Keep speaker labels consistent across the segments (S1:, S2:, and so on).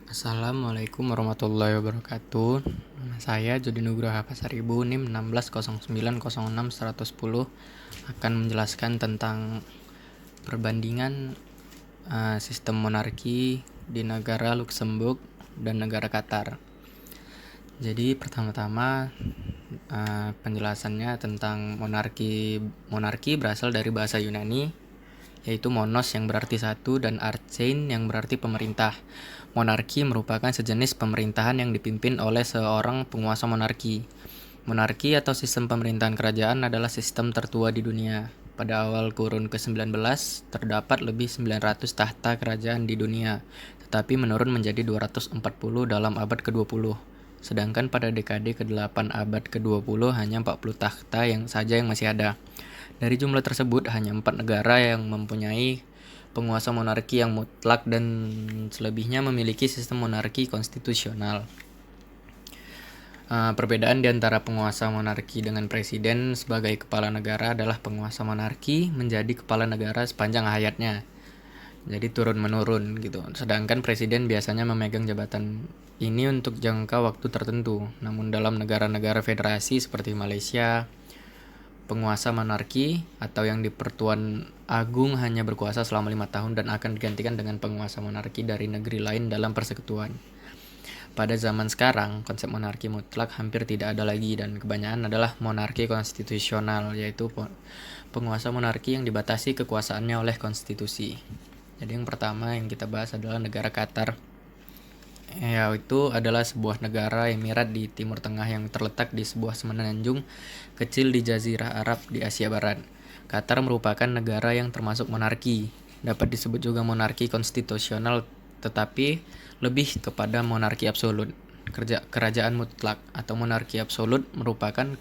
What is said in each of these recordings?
S1: Assalamualaikum warahmatullahi wabarakatuh. Nama saya Jody Nugroho Pasaribu, NIM 1609061110 akan menjelaskan tentang perbandingan sistem monarki di negara Luxembourg dan negara Qatar. Jadi pertama-tama penjelasannya tentang monarki berasal dari bahasa Yunani, yaitu monos yang berarti satu dan archein yang berarti pemerintah. Monarki merupakan sejenis pemerintahan yang dipimpin oleh seorang penguasa monarki. Monarki atau sistem pemerintahan kerajaan adalah sistem tertua di dunia. Pada awal kurun ke-19 terdapat lebih 900 tahta kerajaan di dunia, tetapi menurun menjadi 240 dalam abad ke-20. Sedangkan pada dekade ke-8 abad ke-20 hanya 40 tahta saja yang masih ada. Dari jumlah tersebut, hanya 4 negara yang mempunyai penguasa monarki yang mutlak dan selebihnya memiliki sistem monarki konstitusional. Perbedaan di antara penguasa monarki dengan presiden sebagai kepala negara adalah penguasa monarki menjadi kepala negara sepanjang hayatnya. Jadi turun-menurun gitu. Sedangkan presiden biasanya memegang jabatan ini untuk jangka waktu tertentu. Namun dalam negara-negara federasi seperti Malaysia, penguasa monarki atau yang di Pertuan Agung hanya berkuasa selama 5 tahun dan akan digantikan dengan penguasa monarki dari negeri lain dalam persekutuan. Pada zaman sekarang, konsep monarki mutlak hampir tidak ada lagi dan kebanyakan adalah monarki konstitusional, yaitu penguasa monarki yang dibatasi kekuasaannya oleh konstitusi. Jadi yang pertama yang kita bahas adalah negara Qatar. Yaitu adalah sebuah negara emirat di Timur Tengah yang terletak di sebuah semenanjung kecil di Jazirah Arab di Asia Barat. Qatar merupakan negara yang termasuk monarki. Dapat disebut juga monarki konstitusional, tetapi lebih kepada monarki absolut. Kerajaan mutlak atau monarki absolut merupakan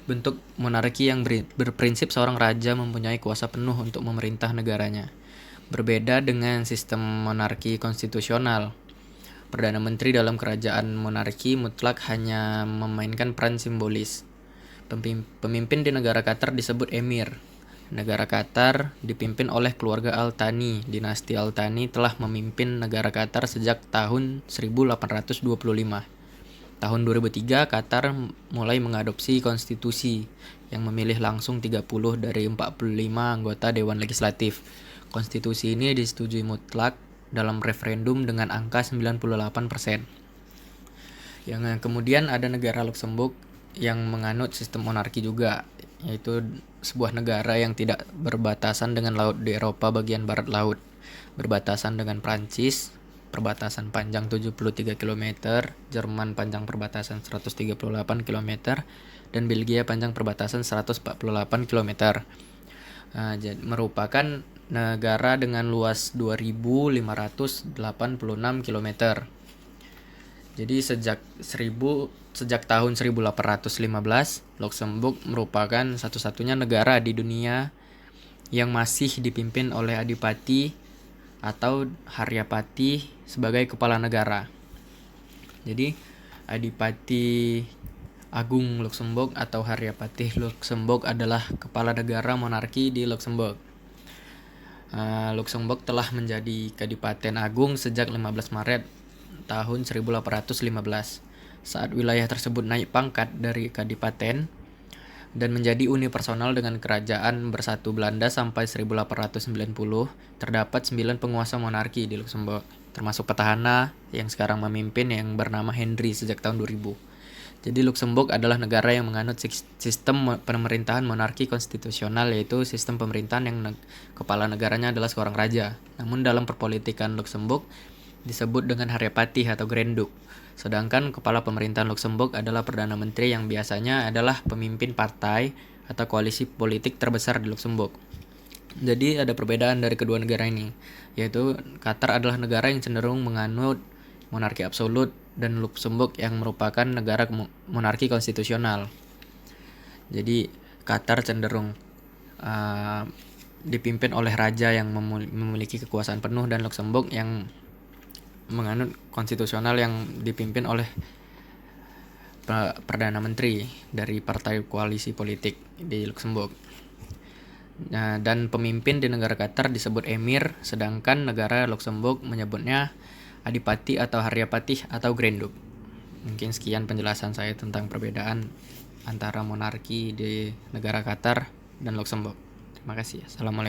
S1: bentuk monarki yang berprinsip seorang raja mempunyai kuasa penuh untuk memerintah negaranya. Berbeda dengan sistem monarki konstitusional, Perdana Menteri dalam kerajaan monarki mutlak hanya memainkan peran simbolis. Pemimpin di negara Qatar disebut emir. Negara Qatar dipimpin oleh keluarga Al-Thani. Dinasti Al-Thani telah memimpin negara Qatar sejak tahun 1825. Tahun 2003, Qatar mulai mengadopsi konstitusi yang memilih langsung 30 dari 45 anggota Dewan Legislatif. Konstitusi ini disetujui mutlak dalam referendum dengan angka 98%. Yang kemudian ada negara Luxembourg yang menganut sistem monarki juga, yaitu sebuah negara yang tidak berbatasan dengan laut di Eropa bagian barat laut, berbatasan dengan Prancis, perbatasan panjang 73 km, Jerman panjang perbatasan 138 km, dan Belgia panjang perbatasan 148 km. Jadi merupakan negara dengan luas 2.586 km. Jadi sejak tahun 1815, Luxembourg merupakan satu-satunya negara di dunia yang masih dipimpin oleh adipati atau haryapati sebagai kepala negara. Jadi adipati Agung Luxembourg atau haryapati Luxembourg adalah kepala negara monarki di Luxembourg. Luxembourg telah menjadi Kadipaten Agung sejak 15 Maret tahun 1815 saat wilayah tersebut naik pangkat dari Kadipaten dan menjadi unipersonal dengan Kerajaan Bersatu Belanda sampai 1890. Terdapat 9 penguasa monarki di Luxembourg, termasuk petahana yang sekarang memimpin yang bernama Henry sejak tahun 2000. Jadi Luxembourg adalah negara yang menganut sistem pemerintahan monarki konstitusional, yaitu sistem pemerintahan yang kepala negaranya adalah seorang raja. Namun dalam perpolitikan Luxembourg disebut dengan haryapati atau Grand Duke. Sedangkan kepala pemerintahan Luxembourg adalah Perdana Menteri yang biasanya adalah pemimpin partai atau koalisi politik terbesar di Luxembourg. Jadi ada perbedaan dari kedua negara ini, yaitu Qatar adalah negara yang cenderung menganut monarki absolut dan Luxembourg yang merupakan negara monarki konstitusional. Jadi Qatar cenderung dipimpin oleh raja yang memiliki kekuasaan penuh dan Luxembourg yang menganut konstitusional yang dipimpin oleh Perdana Menteri dari partai koalisi politik di Luxembourg. Dan pemimpin di negara Qatar disebut emir, sedangkan negara Luxembourg menyebutnya Adipati atau Haryapati atau Grenduk. Mungkin sekian penjelasan saya tentang perbedaan antara monarki di negara Qatar dan Luxembourg. Terima kasih. Assalamualaikum.